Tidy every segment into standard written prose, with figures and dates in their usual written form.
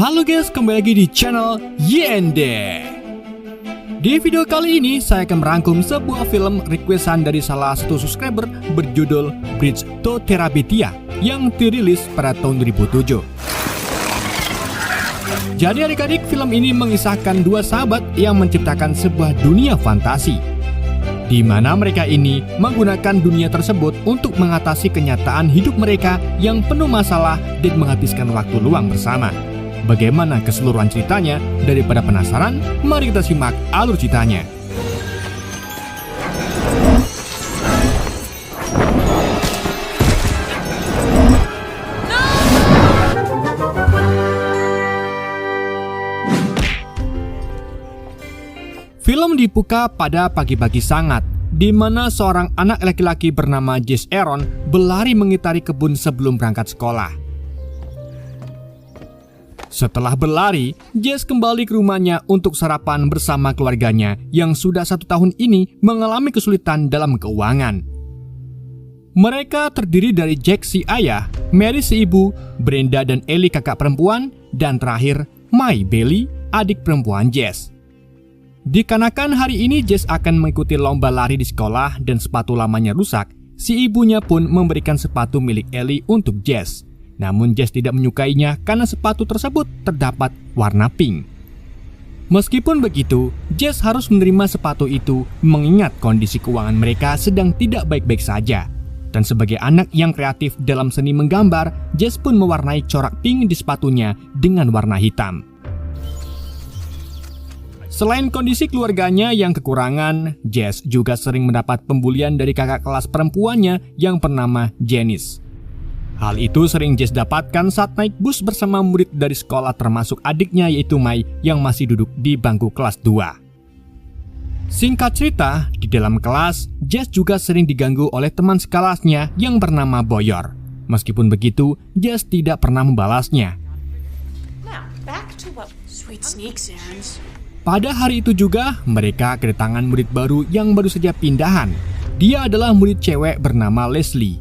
Halo guys, kembali lagi di channel Yende. Di video kali ini saya akan merangkum sebuah film requestan dari salah satu subscriber berjudul Bridge to Terabithia yang dirilis pada tahun 2007. Jadi adik-adik, film ini mengisahkan dua sahabat yang menciptakan sebuah dunia fantasi, di mana mereka ini menggunakan dunia tersebut untuk mengatasi kenyataan hidup mereka yang penuh masalah dan menghabiskan waktu luang bersama. Bagaimana keseluruhan ceritanya? Daripada penasaran, mari kita simak alur ceritanya. Film dibuka pada pagi-pagi sangat, di mana seorang anak laki-laki bernama Jesse Aaron berlari mengitari kebun sebelum berangkat sekolah. Setelah berlari, Jesse kembali ke rumahnya untuk sarapan bersama keluarganya yang sudah 1 tahun ini mengalami kesulitan dalam keuangan. Mereka terdiri dari Jack si ayah, Mary si ibu, Brenda dan Ellie kakak perempuan, dan terakhir Mai Bailey, adik perempuan Jesse. Dikarenakan hari ini Jesse akan mengikuti lomba lari di sekolah dan sepatu lamanya rusak, si ibunya pun memberikan sepatu milik Ellie untuk Jesse. Namun Jesse tidak menyukainya karena sepatu tersebut terdapat warna pink. Meskipun begitu, Jesse harus menerima sepatu itu mengingat kondisi keuangan mereka sedang tidak baik-baik saja. Dan sebagai anak yang kreatif dalam seni menggambar, Jesse pun mewarnai corak pink di sepatunya dengan warna hitam. Selain kondisi keluarganya yang kekurangan, Jesse juga sering mendapat pembulian dari kakak kelas perempuannya yang bernama Janice. Hal itu sering Jesse dapatkan saat naik bus bersama murid dari sekolah termasuk adiknya yaitu Mai yang masih duduk di bangku kelas 2. Singkat cerita, di dalam kelas, Jesse juga sering diganggu oleh teman sekelasnya yang bernama Boyor. Meskipun begitu, Jesse tidak pernah membalasnya. Pada hari itu juga, mereka kedatangan murid baru yang baru saja pindahan. Dia adalah murid cewek bernama Leslie.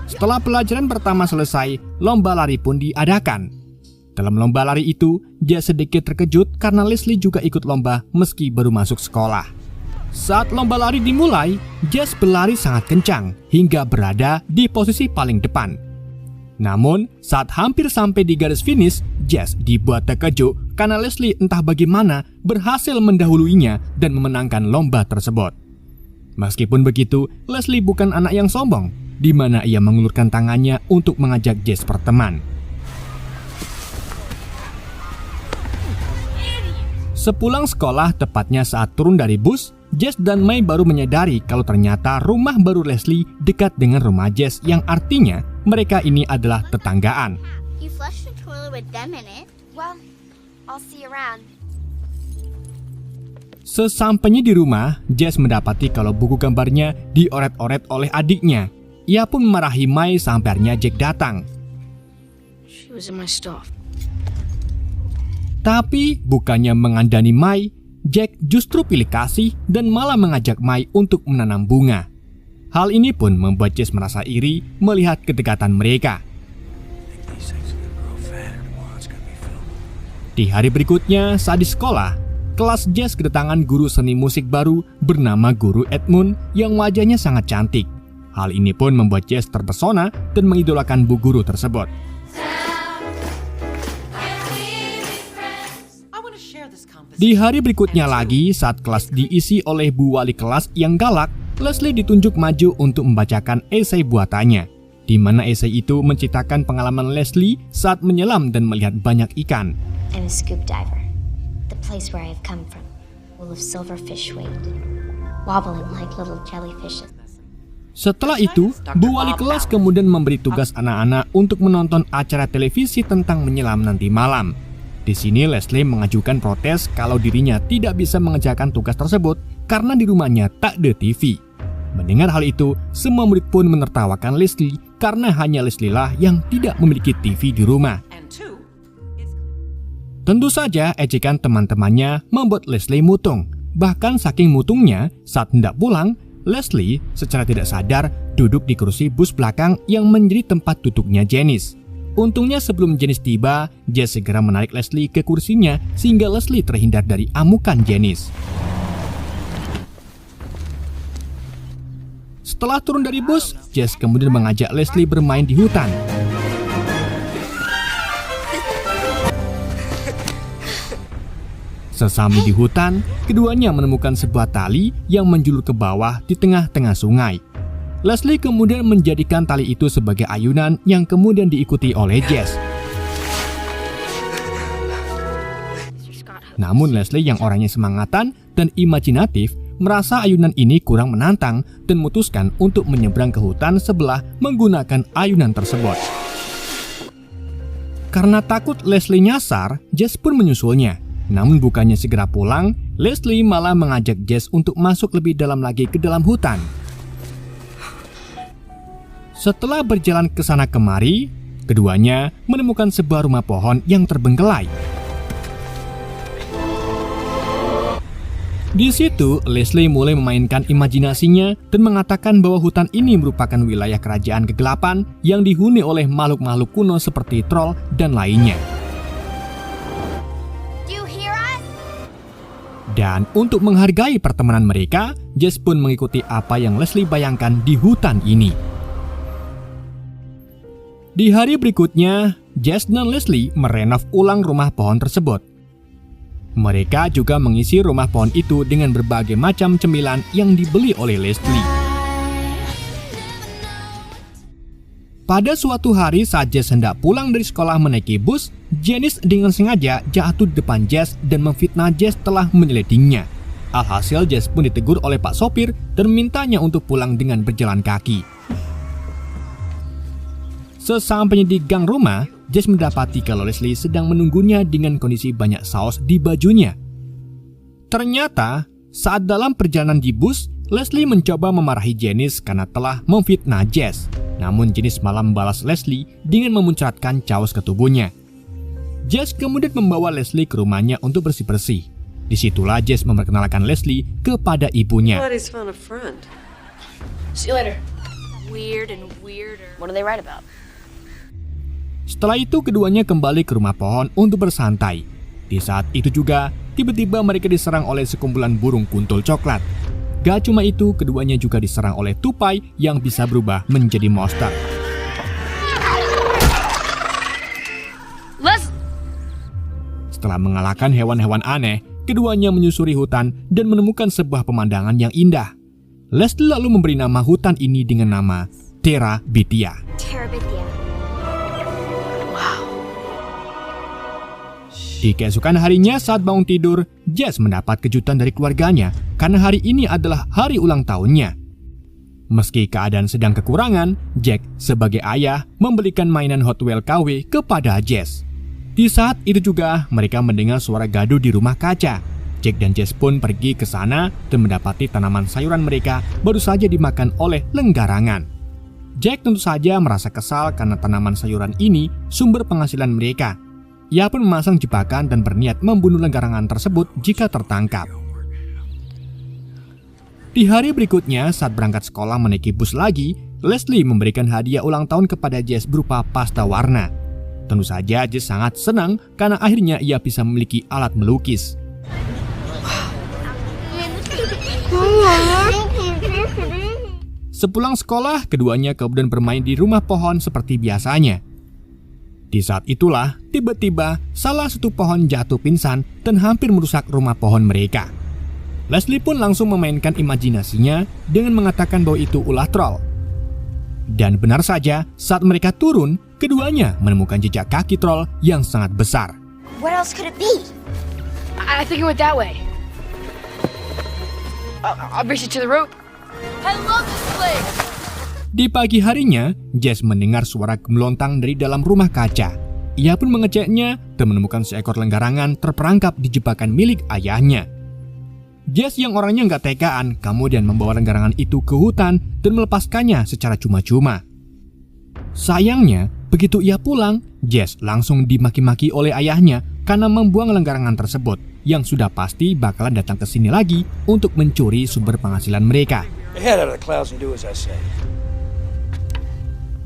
Setelah pelajaran pertama selesai, lomba lari pun diadakan. Dalam lomba lari itu, Jesse sedikit terkejut karena Leslie juga ikut lomba meski baru masuk sekolah. Saat lomba lari dimulai, Jesse berlari sangat kencang hingga berada di posisi paling depan. Namun, saat hampir sampai di garis finish, Jesse dibuat terkejut karena Leslie entah bagaimana berhasil mendahuluinya dan memenangkan lomba tersebut. Meskipun begitu, Leslie bukan anak yang sombong, di mana ia mengulurkan tangannya untuk mengajak Jesse berteman. Sepulang sekolah, tepatnya saat turun dari bus, Jesse dan Mai baru menyadari kalau ternyata rumah baru Leslie dekat dengan rumah Jesse, yang artinya mereka ini adalah tetanggaan. Sesampainya di rumah, Jesse mendapati kalau buku gambarnya dioret-oret oleh adiknya. Ia pun memarahi Mai sampai akhirnya Jack datang. Tapi bukannya mengandani Mai, Jack justru pilih kasih dan malah mengajak Mai untuk menanam bunga. Hal ini pun membuat Jesse merasa iri melihat kedekatan mereka. Di hari berikutnya, saat di sekolah, kelas Jesse kedatangan guru seni musik baru bernama Guru Edmund yang wajahnya sangat cantik. Hal ini pun membuat Jesse terpesona dan mengidolakan bu guru tersebut. Di hari berikutnya lagi, saat kelas diisi oleh bu wali kelas yang galak, Leslie ditunjuk maju untuk membacakan esai buatannya, di mana esai itu menceritakan pengalaman Leslie saat menyelam dan melihat banyak ikan. I'm a scuba diver. The place where I have come from, full of silver fish weight, wobbling like little jellyfishes. Setelah itu, bu wali kelas kemudian memberi tugas anak-anak untuk menonton acara televisi tentang menyelam nanti malam. Di sini Leslie mengajukan protes kalau dirinya tidak bisa mengerjakan tugas tersebut karena di rumahnya tak ada TV. Mendengar hal itu, semua murid pun menertawakan Leslie karena hanya Leslie lah yang tidak memiliki TV di rumah. Tentu saja ejekan teman-temannya membuat Leslie mutung. Bahkan saking mutungnya, saat hendak pulang, Leslie secara tidak sadar duduk di kursi bus belakang yang menjadi tempat duduknya Janice. Untungnya sebelum Janice tiba, Jess segera menarik Leslie ke kursinya sehingga Leslie terhindar dari amukan Janice. Setelah turun dari bus, Jess kemudian mengajak Leslie bermain di hutan. Sesampai di hutan, keduanya menemukan sebuah tali yang menjulur ke bawah di tengah-tengah sungai. Leslie kemudian menjadikan tali itu sebagai ayunan yang kemudian diikuti oleh Jess. Namun Leslie yang orangnya semangatan dan imajinatif merasa ayunan ini kurang menantang dan memutuskan untuk menyeberang ke hutan sebelah menggunakan ayunan tersebut. Karena takut Leslie nyasar, Jess pun menyusulnya. Namun bukannya segera pulang, Leslie malah mengajak Jess untuk masuk lebih dalam lagi ke dalam hutan. Setelah berjalan ke sana kemari, keduanya menemukan sebuah rumah pohon yang terbengkelai. Di situ, Leslie mulai memainkan imajinasinya dan mengatakan bahwa hutan ini merupakan wilayah kerajaan kegelapan yang dihuni oleh makhluk-makhluk kuno seperti troll dan lainnya. Dan untuk menghargai pertemanan mereka, Jess pun mengikuti apa yang Leslie bayangkan di hutan ini. Di hari berikutnya, Jess dan Leslie merenov ulang rumah pohon tersebut. Mereka juga mengisi rumah pohon itu dengan berbagai macam cemilan yang dibeli oleh Leslie. Pada suatu hari saat Jess hendak pulang dari sekolah menaiki bus, Janice dengan sengaja jatuh di depan Jess dan memfitnah Jess telah menyelidiknya. Alhasil Jess pun ditegur oleh Pak Sopir dan mintanya untuk pulang dengan berjalan kaki. Sesampainya di gang rumah, Jess mendapati kalau Leslie sedang menunggunya dengan kondisi banyak saus di bajunya. Ternyata, saat dalam perjalanan di bus, Leslie mencoba memarahi Janice karena telah memfitnah Jess. Namun Janice malah membalas Leslie dengan memuncratkan caos ke tubuhnya. Jess kemudian membawa Leslie ke rumahnya untuk bersih-bersih. Disitulah Jess memperkenalkan Leslie kepada ibunya. See you later. Weird and weirder. What do they write about? Setelah itu keduanya kembali ke rumah pohon untuk bersantai. Di saat itu juga, tiba-tiba mereka diserang oleh sekumpulan burung kuntul coklat. Gak cuma itu, keduanya juga diserang oleh tupai yang bisa berubah menjadi monster. Setelah mengalahkan hewan-hewan aneh, keduanya menyusuri hutan dan menemukan sebuah pemandangan yang indah. Leslie lalu memberi nama hutan ini dengan nama Terabithia. Di keesokan harinya saat bangun tidur, Jess mendapat kejutan dari keluarganya karena hari ini adalah hari ulang tahunnya. Meski keadaan sedang kekurangan, Jack sebagai ayah membelikan mainan Hot Wheels KW kepada Jess. Di saat itu juga mereka mendengar suara gaduh di rumah kaca. Jack dan Jess pun pergi ke sana dan mendapati tanaman sayuran mereka baru saja dimakan oleh lenggarangan. Jack tentu saja merasa kesal karena tanaman sayuran ini sumber penghasilan mereka. Ia pun memasang jebakan dan berniat membunuh lenggarangan tersebut jika tertangkap. Di hari berikutnya, saat berangkat sekolah menaiki bus lagi, Leslie memberikan hadiah ulang tahun kepada Jess berupa pasta warna. Tentu saja Jess sangat senang karena akhirnya ia bisa memiliki alat melukis. Sepulang sekolah, keduanya kemudian bermain di rumah pohon seperti biasanya. Di saat itulah, tiba-tiba salah satu pohon jatuh pingsan dan hampir merusak rumah pohon mereka. Leslie pun langsung memainkan imajinasinya dengan mengatakan bahwa itu ulah troll. Dan benar saja, saat mereka turun, keduanya menemukan jejak kaki troll yang sangat besar. What else could it be? I think it went that way. I'll bring you to the rope. I love this place. Di pagi harinya, Jess mendengar suara gemelontang dari dalam rumah kaca. Ia pun mengeceknya dan menemukan seekor lenggarangan terperangkap di jebakan milik ayahnya. Jess yang orangnya nggak tegaan kemudian membawa lenggarangan itu ke hutan dan melepaskannya secara cuma-cuma. Sayangnya, begitu ia pulang, Jess langsung dimaki-maki oleh ayahnya karena membuang lenggarangan tersebut yang sudah pasti bakalan datang ke sini lagi untuk mencuri sumber penghasilan mereka. Head out of the clouds and do as I say.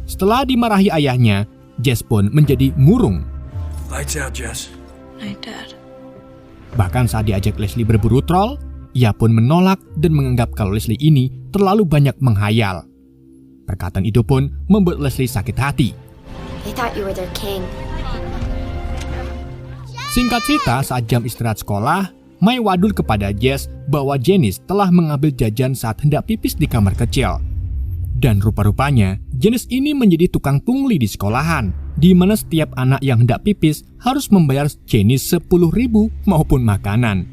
Setelah dimarahi ayahnya, Jess pun menjadi murung. Lights out, Jess. Night, Dad. Bahkan saat diajak Leslie berburu troll, ia pun menolak dan menganggap kalau Leslie ini terlalu banyak menghayal. Perkataan itu pun membuat Leslie sakit hati. They thought you were their king. Singkat cerita, saat jam istirahat sekolah, Mai wadul kepada Jess bahwa Janice telah mengambil jajan saat hendak pipis di kamar kecil. Dan rupa-rupanya, Janice ini menjadi tukang pungli di sekolahan, di mana setiap anak yang hendak pipis harus membayar Janice 10.000 maupun makanan.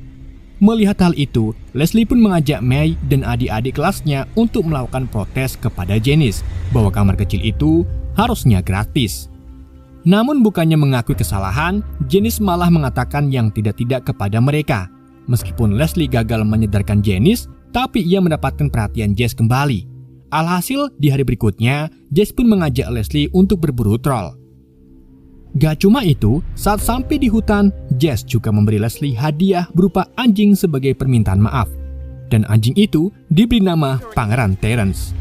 Melihat hal itu, Leslie pun mengajak Mai dan adik-adik kelasnya untuk melakukan protes kepada Janice bahwa kamar kecil itu harusnya gratis. Namun bukannya mengakui kesalahan, Janice malah mengatakan yang tidak-tidak kepada mereka. Meskipun Leslie gagal menyadarkan Janice, tapi ia mendapatkan perhatian Jess kembali. Alhasil, di hari berikutnya, Jess pun mengajak Leslie untuk berburu troll. Gak cuma itu, saat sampai di hutan, Jess juga memberi Leslie hadiah berupa anjing sebagai permintaan maaf. Dan anjing itu diberi nama Pangeran Terence.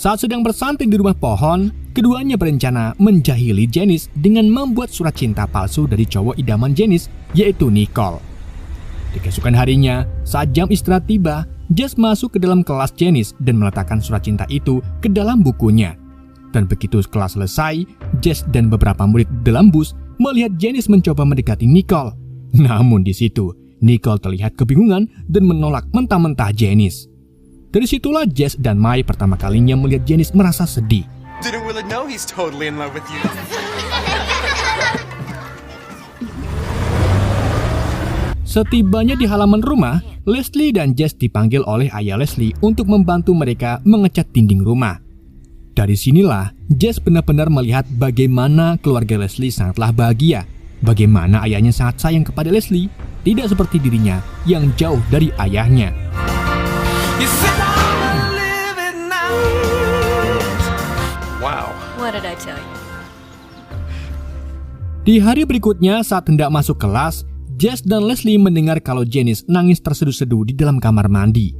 Saat sedang bersantai di rumah pohon, keduanya berencana menjahili Janice dengan membuat surat cinta palsu dari cowok idaman Janice, yaitu Nicole. Di keesokan harinya, saat jam istirahat tiba, Jess masuk ke dalam kelas Janice dan meletakkan surat cinta itu ke dalam bukunya. Dan begitu kelas selesai, Jess dan beberapa murid dalam bus melihat Janice mencoba mendekati Nicole. Namun di situ, Nicole terlihat kebingungan dan menolak mentah-mentah Janice. Dari situlah Jess dan Mai pertama kalinya melihat Janice merasa sedih. Didn't really know he's totally in love with you. Setibanya di halaman rumah, Leslie dan Jess dipanggil oleh ayah Leslie untuk membantu mereka mengecat dinding rumah. Dari sinilah Jess benar-benar melihat bagaimana keluarga Leslie sangatlah bahagia, bagaimana ayahnya sangat sayang kepada Leslie, tidak seperti dirinya yang jauh dari ayahnya. Wow. What did I tell you? Di hari berikutnya saat hendak masuk kelas, Jess dan Leslie mendengar kalau Janice nangis terseduh-seduh di dalam kamar mandi.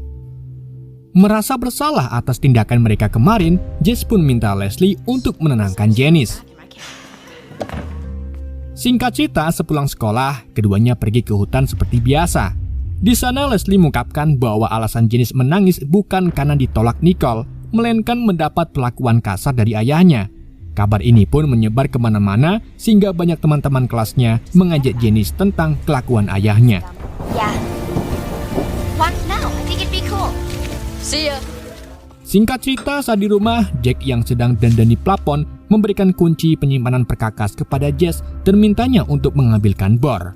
Merasa bersalah atas tindakan mereka kemarin, Jess pun minta Leslie untuk menenangkan Janice. Singkat cerita, sepulang sekolah, keduanya pergi ke hutan seperti biasa. Di sana Leslie mengungkapkan bahwa alasan Janice menangis bukan karena ditolak Nicole, melainkan mendapat perlakuan kasar dari ayahnya. Kabar ini pun menyebar kemana-mana sehingga banyak teman-teman kelasnya mengajak Janice tentang kelakuan ayahnya. Yeah. What now? I think it'd be cool. See ya. Singkat cerita, saat di rumah, Jack yang sedang dandani plafon memberikan kunci penyimpanan perkakas kepada Jess dan mintanya untuk mengambilkan bor.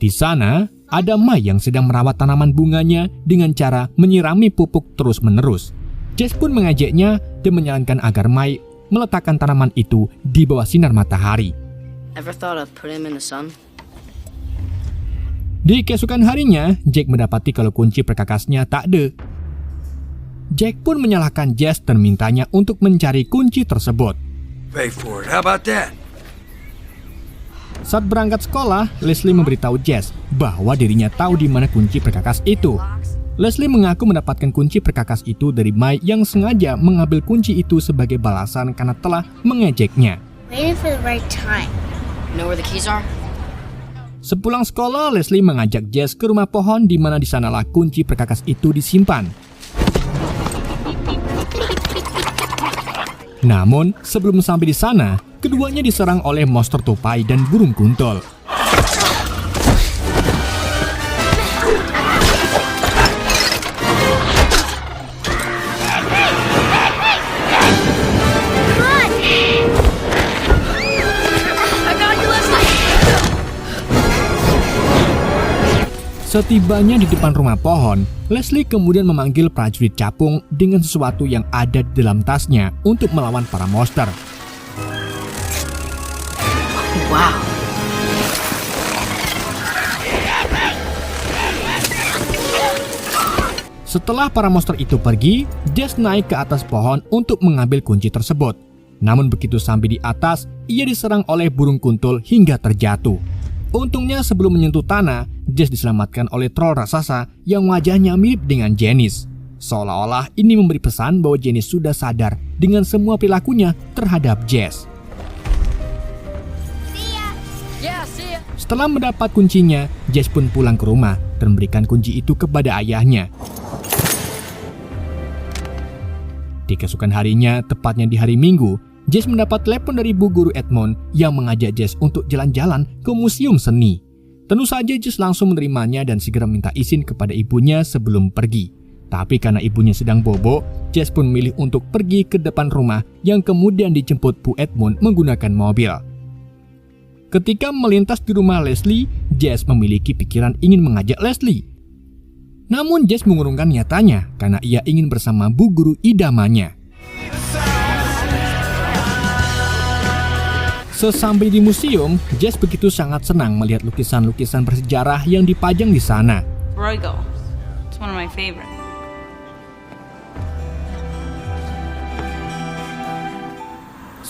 Di sana, ada Mai yang sedang merawat tanaman bunganya dengan cara menyirami pupuk terus-menerus. Jess pun mengajaknya dan menyarankan agar Mai meletakkan tanaman itu di bawah sinar matahari. Ever thought of putting him in the sun? Di keesokan harinya, Jack mendapati kalau kunci perkakasnya tak ada. Jack pun menyalahkan Jess dan mintanya untuk mencari kunci tersebut. Pay for it. How about that? Saat berangkat sekolah, Leslie memberitahu Jess bahwa dirinya tahu di mana kunci perkakas itu. Leslie mengaku mendapatkan kunci perkakas itu dari Mai yang sengaja mengambil kunci itu sebagai balasan karena telah mengejeknya. Waiting for the right time. You know where the keys are? Sepulang sekolah, Leslie mengajak Jess ke rumah pohon di mana di sanalah kunci perkakas itu disimpan. Namun, sebelum sampai di sana, keduanya diserang oleh monster tupai dan burung kuntul. Setibanya di depan rumah pohon, Leslie kemudian memanggil prajurit capung dengan sesuatu yang ada di dalam tasnya untuk melawan para monster. Wow. Setelah para monster itu pergi, Jess naik ke atas pohon untuk mengambil kunci tersebut. Namun begitu sampai di atas, ia diserang oleh burung kuntul hingga terjatuh. Untungnya sebelum menyentuh tanah, Jess diselamatkan oleh troll raksasa yang wajahnya mirip dengan Janice. Seolah-olah ini memberi pesan bahwa Janice sudah sadar dengan semua perilakunya terhadap Jess. Setelah mendapat kuncinya, Jess pun pulang ke rumah dan memberikan kunci itu kepada ayahnya. Di keesokan harinya, tepatnya di hari Minggu, Jess mendapat telepon dari Bu Guru Edmond yang mengajak Jess untuk jalan-jalan ke museum seni. Tentu saja Jess langsung menerimanya dan segera minta izin kepada ibunya sebelum pergi. Tapi karena ibunya sedang bobo, Jess pun memilih untuk pergi ke depan rumah yang kemudian dijemput Bu Edmond menggunakan mobil. Ketika melintas di rumah Leslie, Jess memiliki pikiran ingin mengajak Leslie. Namun Jess mengurungkan niatannya karena ia ingin bersama Bu Guru idamanya. Sesampai di museum, Jess begitu sangat senang melihat lukisan-lukisan bersejarah yang dipajang di sana. Bruegel. It's one of my favorites.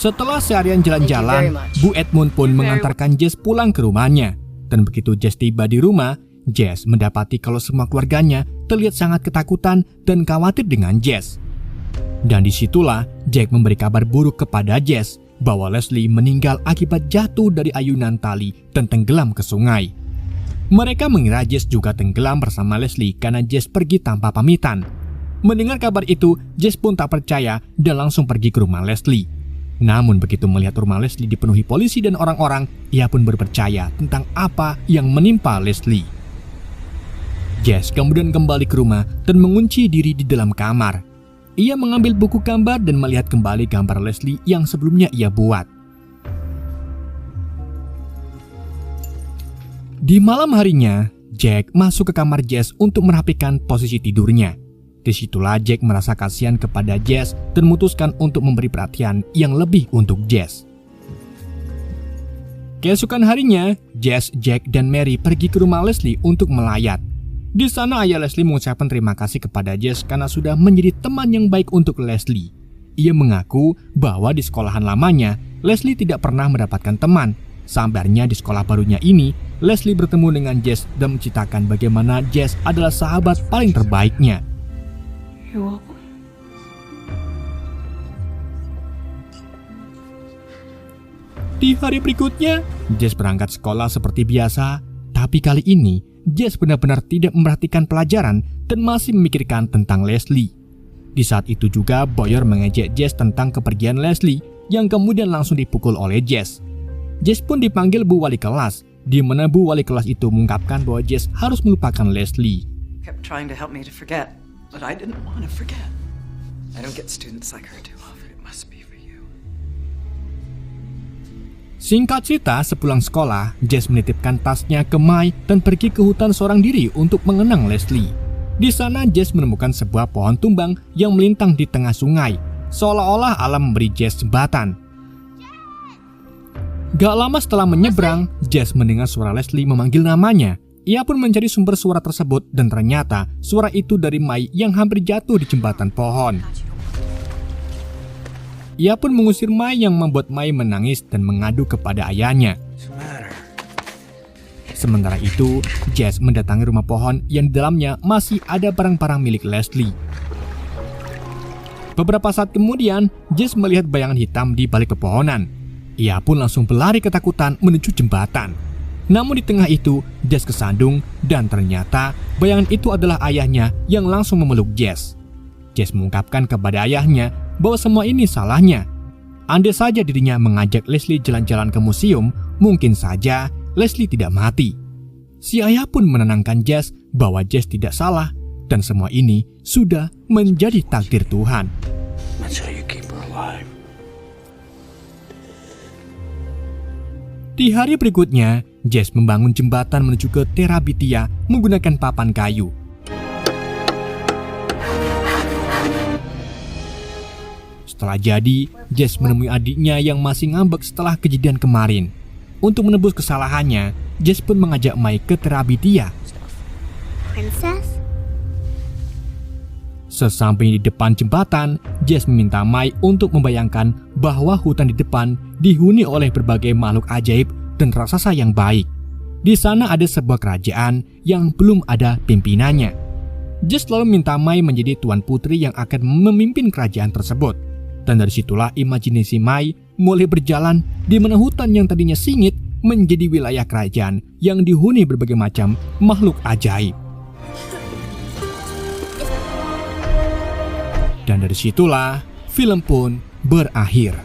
Setelah seharian jalan-jalan, Bu Edmond pun mengantarkan Jess pulang ke rumahnya. Dan begitu Jess tiba di rumah, Jess mendapati kalau semua keluarganya terlihat sangat ketakutan dan khawatir dengan Jess. Dan disitulah Jack memberi kabar buruk kepada Jess bahwa Leslie meninggal akibat jatuh dari ayunan tali dan tenggelam ke sungai. Mereka mengira Jess juga tenggelam bersama Leslie karena Jess pergi tanpa pamitan. Mendengar kabar itu, Jess pun tak percaya dan langsung pergi ke rumah Leslie. Namun begitu melihat rumah Leslie dipenuhi polisi dan orang-orang, ia pun berpercaya tentang apa yang menimpa Leslie. Jess kemudian kembali ke rumah dan mengunci diri di dalam kamar. Ia mengambil buku gambar dan melihat kembali gambar Leslie yang sebelumnya ia buat. Di malam harinya, Jack masuk ke kamar Jess untuk merapikan posisi tidurnya. Disitulah Jack merasa kasihan kepada Jess dan memutuskan untuk memberi perhatian yang lebih untuk Jess. Keesokan harinya, Jess, Jack, dan Mary pergi ke rumah Leslie untuk melayat. Di sana ayah Leslie mengucapkan terima kasih kepada Jess karena sudah menjadi teman yang baik untuk Leslie. Ia mengaku bahwa di sekolahan lamanya, Leslie tidak pernah mendapatkan teman. Sambarnya di sekolah barunya ini, Leslie bertemu dengan Jess dan menceritakan bagaimana Jess adalah sahabat paling terbaiknya. You're welcome. Di hari berikutnya, Jess berangkat sekolah seperti biasa, tapi kali ini Jess benar-benar tidak memperhatikan pelajaran dan masih memikirkan tentang Leslie. Di saat itu juga Boyer mengejek Jess tentang kepergian Leslie yang kemudian langsung dipukul oleh Jess. Jess pun dipanggil Bu Wali Kelas, di mana Bu Wali Kelas itu mengungkapkan bahwa Jess harus melupakan Leslie. Kept trying to help me to forget. But I didn't want to forget. I don't get students like her too often. It must be for you. Singkat cerita, sepulang sekolah, Jess menitipkan tasnya ke Mai dan pergi ke hutan seorang diri untuk mengenang Leslie. Di sana, Jess menemukan sebuah pohon tumbang yang melintang di tengah sungai, seolah-olah alam memberi Jess jembatan. Gak lama setelah menyeberang, Jess mendengar suara Leslie memanggil namanya. Ia pun mencari sumber suara tersebut dan ternyata suara itu dari Mai yang hampir jatuh di jembatan pohon. Ia pun mengusir Mai yang membuat Mai menangis dan mengadu kepada ayahnya. Sementara itu, Jess mendatangi rumah pohon yang di dalamnya masih ada barang-barang milik Leslie. Beberapa saat kemudian, Jess melihat bayangan hitam di balik pepohonan. Ia pun langsung berlari ketakutan menuju jembatan. Namun di tengah itu, Jess kesandung dan ternyata bayangan itu adalah ayahnya yang langsung memeluk Jess. Jess mengungkapkan kepada ayahnya bahwa semua ini salahnya. Andai saja dirinya mengajak Leslie jalan-jalan ke museum, mungkin saja Leslie tidak mati. Si ayah pun menenangkan Jess bahwa Jess tidak salah dan semua ini sudah menjadi takdir Tuhan. That's how you keep her alive. Di hari berikutnya, Jess membangun jembatan menuju ke Terabithia menggunakan papan kayu. Setelah jadi, Jess menemui adiknya yang masih ngambek setelah kejadian kemarin. Untuk menebus kesalahannya, Jess pun mengajak Mai ke Terabithia. Princess? Sesampainya di depan jembatan, Jess meminta Mai untuk membayangkan bahwa hutan di depan dihuni oleh berbagai makhluk ajaib dan raksasa yang baik. Di sana ada sebuah kerajaan yang belum ada pimpinannya. Jess lalu minta Mai menjadi tuan putri yang akan memimpin kerajaan tersebut. Dan dari situlah imajinasi Mai mulai berjalan, di mana hutan yang tadinya singit menjadi wilayah kerajaan yang dihuni berbagai macam makhluk ajaib. Dan dari situlah film pun berakhir.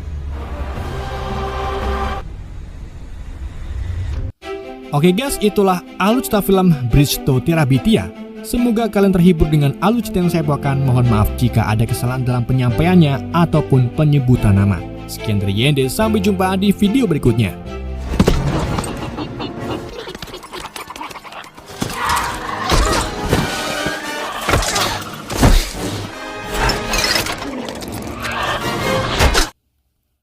Oke guys, itulah alur cerita film Bridge to Terabithia. Semoga kalian terhibur dengan alur cerita yang saya bawakan. Mohon maaf jika ada kesalahan dalam penyampaiannya ataupun penyebutan nama. Sekian dari Yende, sampai jumpa di video berikutnya.